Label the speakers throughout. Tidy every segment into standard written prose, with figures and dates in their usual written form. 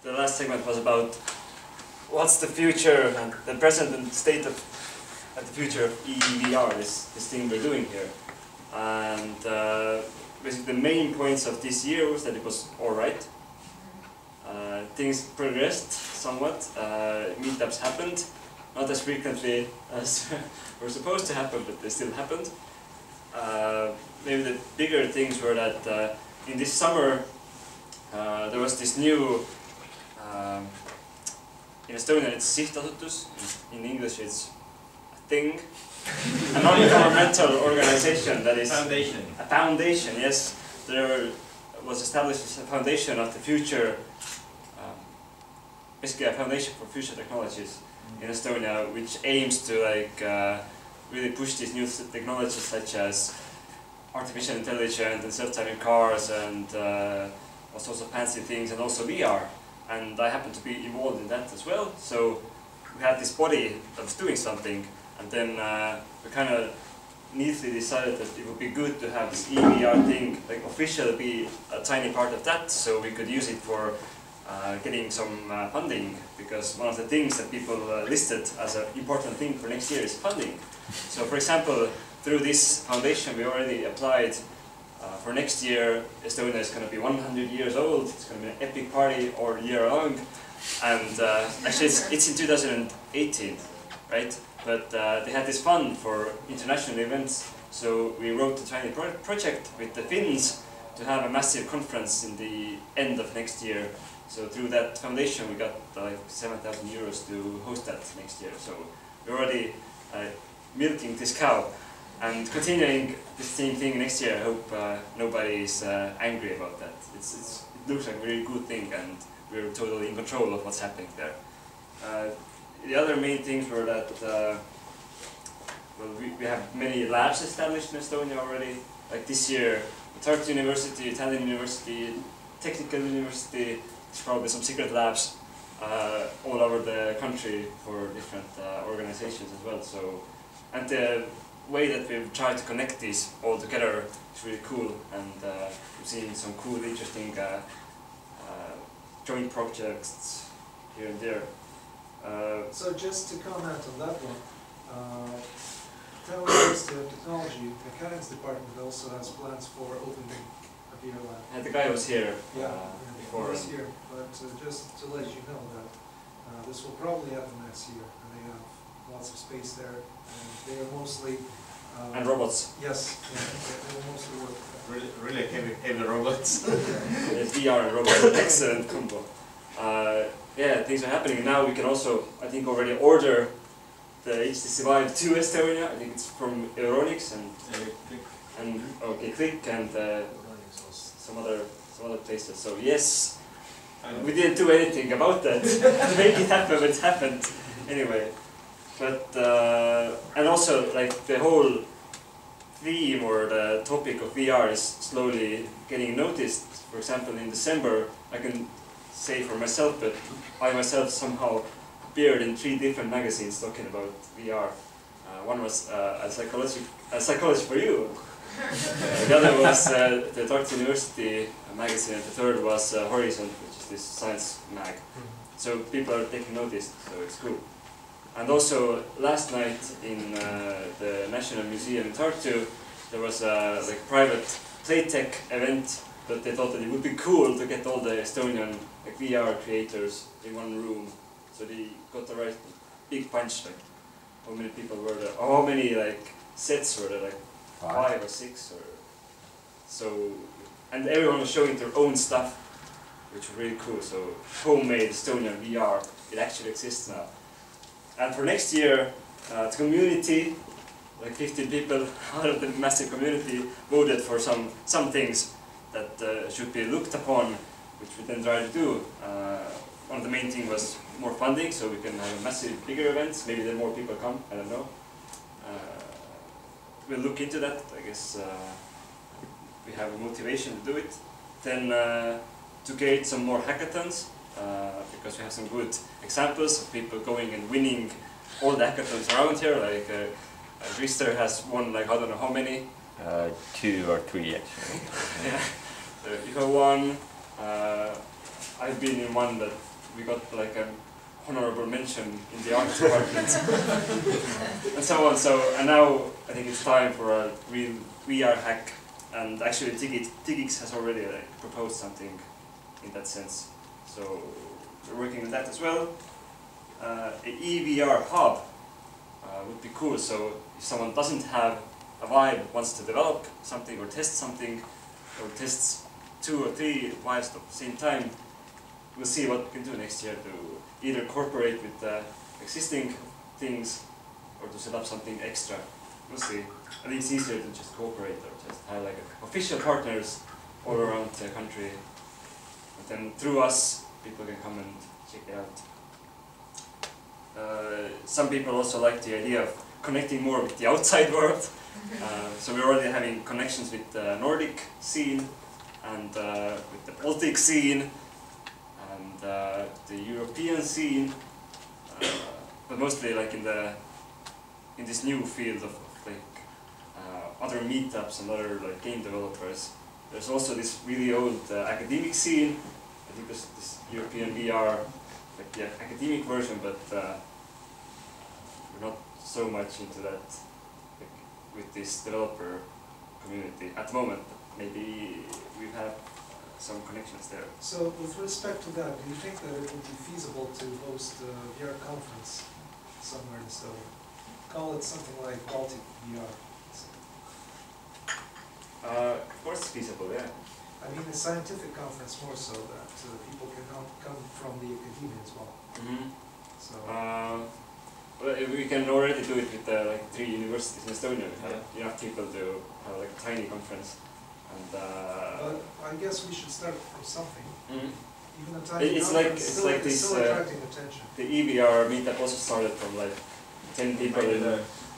Speaker 1: the last segment was about what's the future and the present and state of the future of EEVR, this thing we're doing here. And basically the main points of this year was that it was alright. Things progressed somewhat, meetups happened, not as frequently as were supposed to happen, but they still happened. Maybe the bigger things were that in this summer there was this new, in Estonian it's sihtasutus, in English it's a thing, a non-governmental organization that is
Speaker 2: foundation.
Speaker 1: A foundation, yes. There was established a foundation of the future, basically a foundation for future technologies in Estonia, which aims to really push these new technologies such as artificial intelligence and self-driving cars and all sorts of fancy things, and also VR. And I happen to be involved in that as well. So we had this body that was doing something, and then we kind of neatly decided that it would be good to have this EEVR thing officially be a tiny part of that, so we could use it for getting some funding, because one of the things that people listed as an important thing for next year is funding. So for example, through this foundation we already applied for next year. Estonia is going to be 100 years old, it's going to be an epic party all year long, and actually it's in 2018, right? But they had this fund for international events, so we wrote a tiny project with the Finns to have a massive conference in the end of next year. So through that foundation we got like 7,000 euros to host that next year. So we're already milking this cow and continuing the same thing next year. I hope nobody is angry about that. It looks like a really good thing, and we're totally in control of what's happening there. The other main things were that well, we have many labs established in Estonia already. Like this year, Tartu University, Italian University, Technical University, there's probably some secret labs all over the country for different organizations as well. So, and the way that we've tried to connect these all together is really cool, and we've seen some cool, interesting joint projects here and there.
Speaker 3: So just to comment on that one, Italian University of Technology Mechanics Department also has plans for opening a VR lab.
Speaker 1: And the guy was here
Speaker 3: before. This year, but just to let you know that this will probably happen next year, and they have lots of space there, and they are mostly
Speaker 1: and robots.
Speaker 3: Yes, they will mostly work with that.
Speaker 2: Really heavy robots.
Speaker 1: VR and robots, excellent combo. Yeah, things are happening now. We can also, I think, already order the HTC Vive to Estonia. I think it's from Euronics and okay, Click and some other places. So yes, we didn't do anything about that to make it happen, but it happened anyway. But and also like the whole theme or the topic of VR is slowly getting noticed. For example, in December, I can say for myself, but I myself somehow appeared in 3 different magazines talking about VR. One was Psychology for You. The other was the Tartu University magazine, and the third was Horizon, which is this science mag. So people are taking notice, so it's cool. And also last night in the National Museum in Tartu, there was a private playtech event, but they thought that it would be cool to get all the Estonian VR creators in one room. So they got the right big punch. Like how many people were there? Or how many sets were there? Like 5 or 6 or so. And everyone was showing their own stuff, which was really cool. So homemade Estonian VR, it actually exists now. And for next year, the community, like 15 people out of the massive community, voted for some things that should be looked upon, which we then try to do. One of the main things was more funding, so we can have massive, bigger events. Maybe then more people come, I don't know. We'll look into that. I guess we have a motivation to do it. Then to create some more hackathons, because we have some good examples of people going and winning all the hackathons around here. Like Rister has won I don't know how many.
Speaker 4: 2 or 3 actually.
Speaker 1: Yeah, you have one. I've been in one that we got like an honorable mention in the art department, and so on. So, and now I think it's time for a real VR hack, and actually Tigix has already like proposed something in that sense. So we're working on that as well. An EEVR hub would be cool. So if someone doesn't have a Vive, wants to develop something or test something, or tests 2 or 3 Vives at the same time, we'll see what we can do next year to either cooperate with existing things or to set up something extra. We'll see. I think it's easier to just cooperate or just have like official partners all around the country. And then through us, people can come and check it out. Some people also like the idea of connecting more with the outside world. So we're already having connections with the Nordic scene and with the Baltic scene and the European scene, but mostly like in this new field of like other meetups and other like game developers. There's also this really old academic scene. I think there's this European VR, like the academic version, but we're not so much into that like, with this developer community at the moment. Maybe we have some connections there.
Speaker 3: So with respect to that, do you think that it would be feasible to host a VR conference somewhere in Estonia? Call it something like Baltic VR.
Speaker 1: Of course it's feasible, yeah.
Speaker 3: I mean a scientific conference more so, that people can come from the academia as well.
Speaker 1: Mm-hmm.
Speaker 3: So
Speaker 1: Well, we can already do it with like 3 universities in Estonia. We have enough people to have like a tiny conference. And,
Speaker 3: but I guess we should start from something.
Speaker 1: Mm-hmm.
Speaker 3: Even a tiny
Speaker 1: it's
Speaker 3: conference
Speaker 1: like this.
Speaker 3: still attracting attention.
Speaker 1: The EEVR meetup also started from like 10 people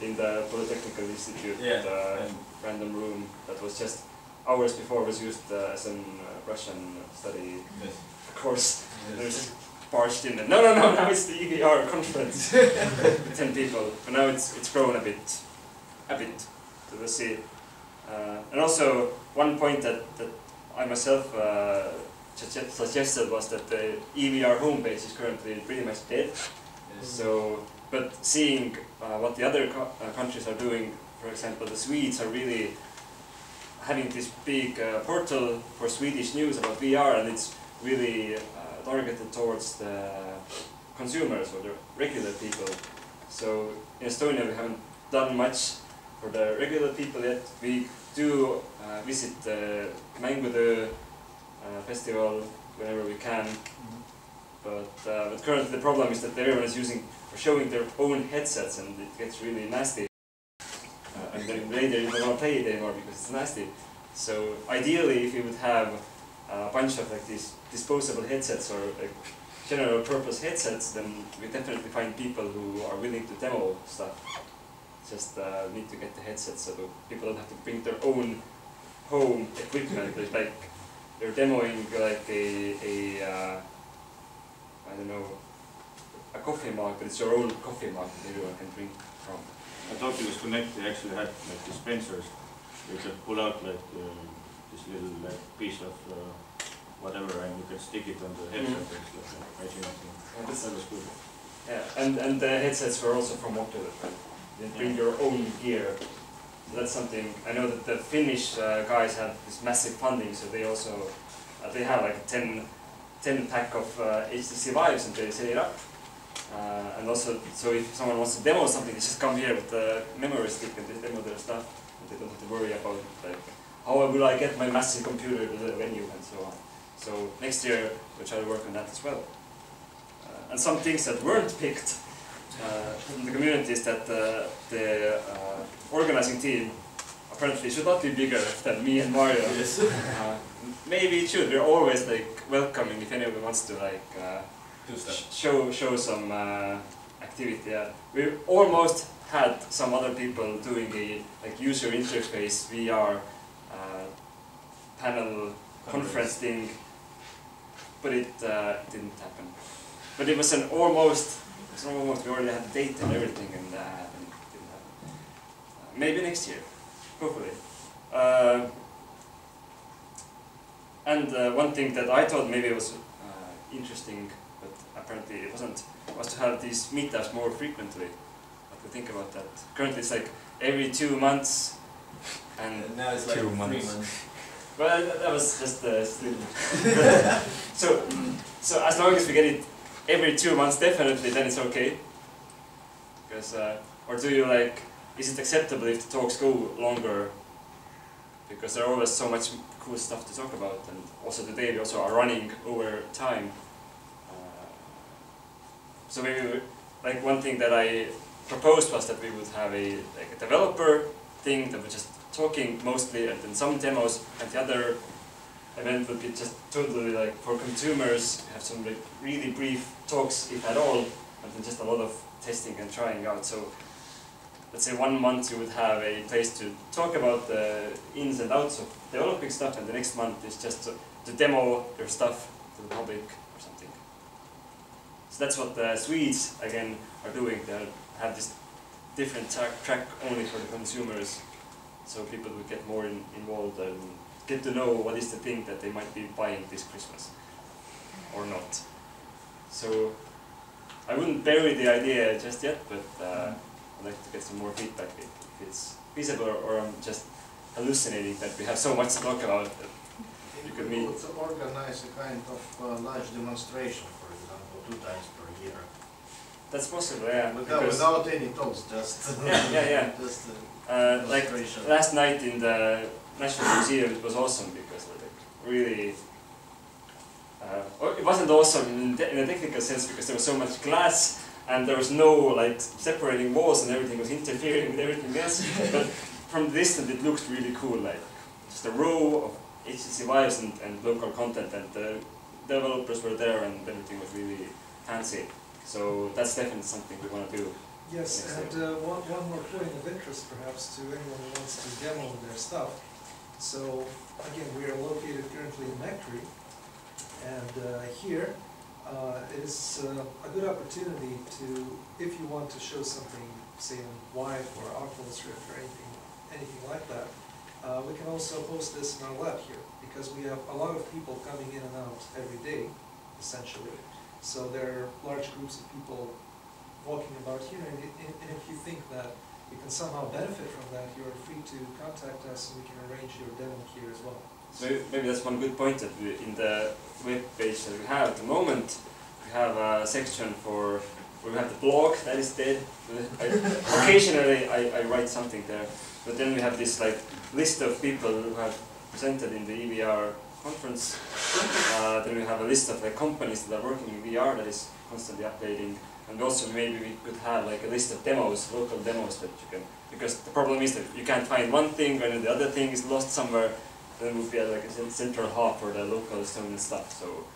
Speaker 1: in the Polytechnical Institute, random room that was just hours before was used as a Russian study course. There's barged in and no, now it's the EEVR conference with 10 people. But now it's grown a bit. So we'll see. And also one point that I myself suggested was that the EEVR homepage is currently pretty much dead. So, but seeing what the other countries are doing, for example, the Swedes are really having this big portal for Swedish news about VR, and it's really targeted towards the consumers or the regular people. So in Estonia we haven't done much for the regular people yet. We do visit the Mängude festival whenever we can, but currently the problem is that everyone is showing their own headsets, and it gets really nasty. And then later you don't want to play it anymore because it's nasty. So ideally, if you would have a bunch of like these disposable headsets or like general purpose headsets, then we definitely find people who are willing to demo stuff. Just need to get the headsets so people don't have to bring their own home equipment. It's like they're demoing like I don't know, a coffee mug, but it's your own coffee mug that everyone can drink from.
Speaker 2: At Oculus Connect they actually had like dispensers. You could pull out like this little like piece of whatever, and you could stick it on the headset. That was good.
Speaker 1: Yeah, and the headsets were also from Oculus, right? You bring your own gear. So that's something. I know that the Finnish guys have this massive funding, so they also they have like a 10 pack of HTC Vives, and they set it up. And also, so if someone wants to demo something, they just come here with the memory stick and they demo their stuff. And they don't have to worry about like how will I get my massive computer to the venue and so on. So next year we'll try to work on that as well. And some things that weren't picked from the community is that the organizing team apparently should not be bigger than me and Mario.
Speaker 2: Yes.
Speaker 1: Maybe it should. We're always like welcoming if anyone wants to like show some activity. Yeah. We almost had some other people doing a like user interface VR panel conference thing, but it didn't happen. But it was an almost. We already had the date and everything, and it didn't happen. Maybe next year, hopefully. And one thing that I thought maybe was interesting but apparently it wasn't. It was to have these meetups more frequently. What do you think about that? Currently it's like every 2 months, and
Speaker 5: now it's like
Speaker 4: 2
Speaker 5: 3
Speaker 4: months.
Speaker 5: months.
Speaker 1: well, that was just still. So as long as we get it every 2 months, definitely, then it's okay. Because or do you like? Is it acceptable if the talks go longer? Because there are always so much cool stuff to talk about, and also today we also are running over time. So maybe like one thing that I proposed was that we would have a developer thing that was just talking mostly, and then some demos, and the other event would be just totally like for consumers, have some like really brief talks, if at all, and then just a lot of testing and trying out. So let's say 1 month you would have a place to talk about the ins and outs of developing stuff, and the next month is just to demo your stuff to the public or something. So that's what the Swedes again are doing. They have this different track only for the consumers, so people would get more involved and get to know what is the thing that they might be buying this Christmas or not. So I wouldn't bury the idea just yet, but I'd like to get some more feedback if it's feasible, or I'm just hallucinating that we have so much to talk about that you could meet.
Speaker 6: To organize a kind of large demonstration, for example, 2 times per year.
Speaker 1: That's possible, yeah.
Speaker 6: Without any talks, just
Speaker 1: yeah.
Speaker 6: just
Speaker 1: Like
Speaker 6: demonstration.
Speaker 1: last night in the National Museum, it was awesome because like really. It wasn't awesome in a technical sense because there was so much glass and there was no like separating walls and everything was interfering with everything else. But from the distance, it looked really cool, like just a row of HTC Vives and local content, and the developers were there and everything was really fancy. So that's definitely something we want to do.
Speaker 3: Yes,
Speaker 1: Yes,
Speaker 3: and one more point of interest perhaps to anyone who wants to demo their stuff. So again, we are located currently in Mectri, and here is a good opportunity to, if you want to show something, say on Wife or Oculus Rift or anything like that, we can also post this in our lab here, because we have a lot of people coming in and out every day, essentially. So there are large groups of people walking about here, and if you think that you can somehow benefit from that, you are free to contact us and we can arrange your demo here as well.
Speaker 1: So maybe that's one good point, that in the web page that we have at the moment, we have a section for where we have the blog that is dead. Occasionally I write something there, but then we have this like list of people who have presented in the EEVR conference. Then we have a list of like companies that are working in VR that is constantly updating, and also maybe we could have like a list of demos, local demos that you can, because the problem is that you can't find one thing and then the other thing is lost somewhere. Then it would be like a central hub for the local Estonian stuff. So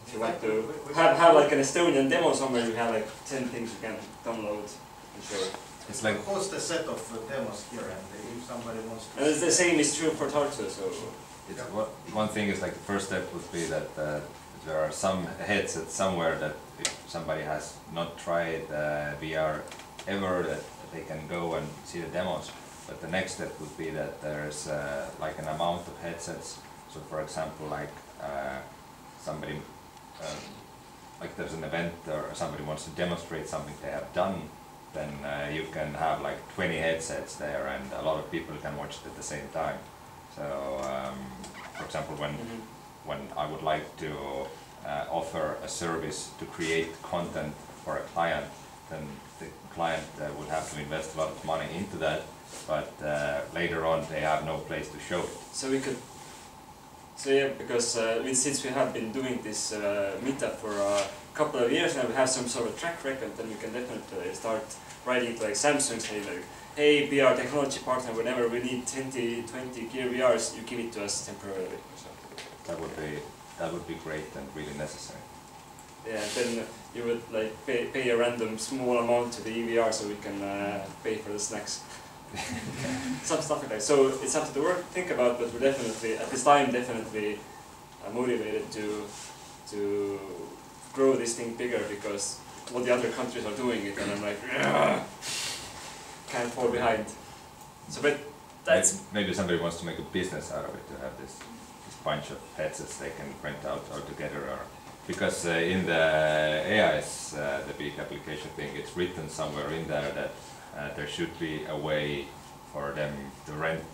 Speaker 1: if you want to have like an Estonian demo somewhere, you have like 10 things you can download and show.
Speaker 4: It's like
Speaker 6: host a set of demos here, and if somebody wants to.
Speaker 1: And the same is true for Tartu. So
Speaker 4: it's one thing is like the first step would be that there are some headsets somewhere that if somebody has not tried VR ever, that they can go and see the demos. But the next step would be that there's like an amount of headsets. So for example, like somebody, like there's an event or somebody wants to demonstrate something they have done, then you can have like 20 headsets there and a lot of people can watch it at the same time. So for example, when I would like to offer a service to create content for a client, then the client would have to invest a lot of money into that. But later on they have no place to show it.
Speaker 1: So we could, so yeah, because since we have been doing this meetup for a couple of years now, we have some sort of track record, then we can definitely start writing to like Samsung, saying like, hey, be our technology partner, whenever we need 20 Gear VRs, you give it to us temporarily or something.
Speaker 4: That would be great and really necessary.
Speaker 1: Yeah, then you would like pay a random small amount to the EVR so we can pay for the snacks. Some stuff like that. So it's something to think about, but we're definitely, at this time, definitely motivated to grow this thing bigger, because all the other countries are doing it, and I'm like, can't fall behind. So, but that's...
Speaker 4: Maybe somebody wants to make a business out of it, to have this bunch of headsets they can rent out altogether or because in the AIS, the big application thing, it's written somewhere in there that there should be a way for them to rent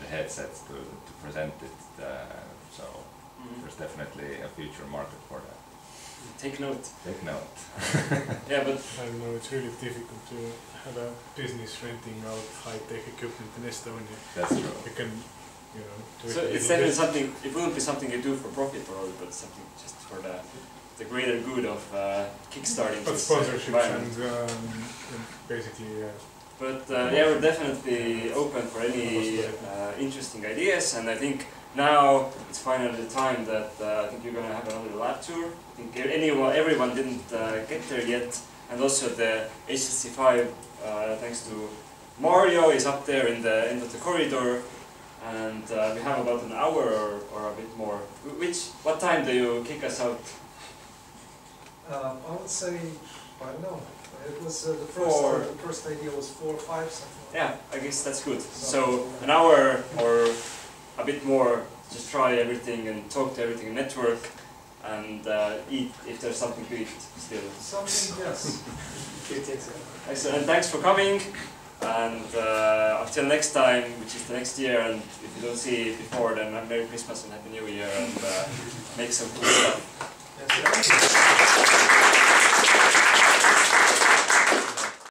Speaker 4: the headsets to present it. So there's definitely a future market for that.
Speaker 1: Take note.
Speaker 4: Take note.
Speaker 1: Yeah, but
Speaker 5: I don't know, it's really difficult to have a business renting out high-tech equipment in Estonia.
Speaker 4: That's true.
Speaker 5: You can, you know, do
Speaker 1: so
Speaker 5: it
Speaker 1: it's definitely something. It wouldn't be something you do for profit, probably, but something just for the greater good of kickstarting.
Speaker 5: but
Speaker 1: this
Speaker 5: sponsorships
Speaker 1: environment.
Speaker 5: and basically,
Speaker 1: But yeah, we're definitely open for any interesting ideas, and I think now it's finally the time that I think you're gonna have another lab tour. I think everyone didn't get there yet, and also the HTC5, thanks to Mario, is up there in the end of the corridor, and we have about an hour or a bit more. What time do you kick us out?
Speaker 3: I would say, I don't know, it was the first idea was 4 or 5 something like that.
Speaker 1: Yeah, I guess that's good. So an hour or a bit more, just try everything and talk to everything in network, and eat if there's something to eat still.
Speaker 3: Something, yes.
Speaker 1: Excellent, and thanks for coming, and until next time, which is the next year, and if you don't see it before, then Merry Christmas and Happy New Year, and make some cool stuff.
Speaker 3: Yes,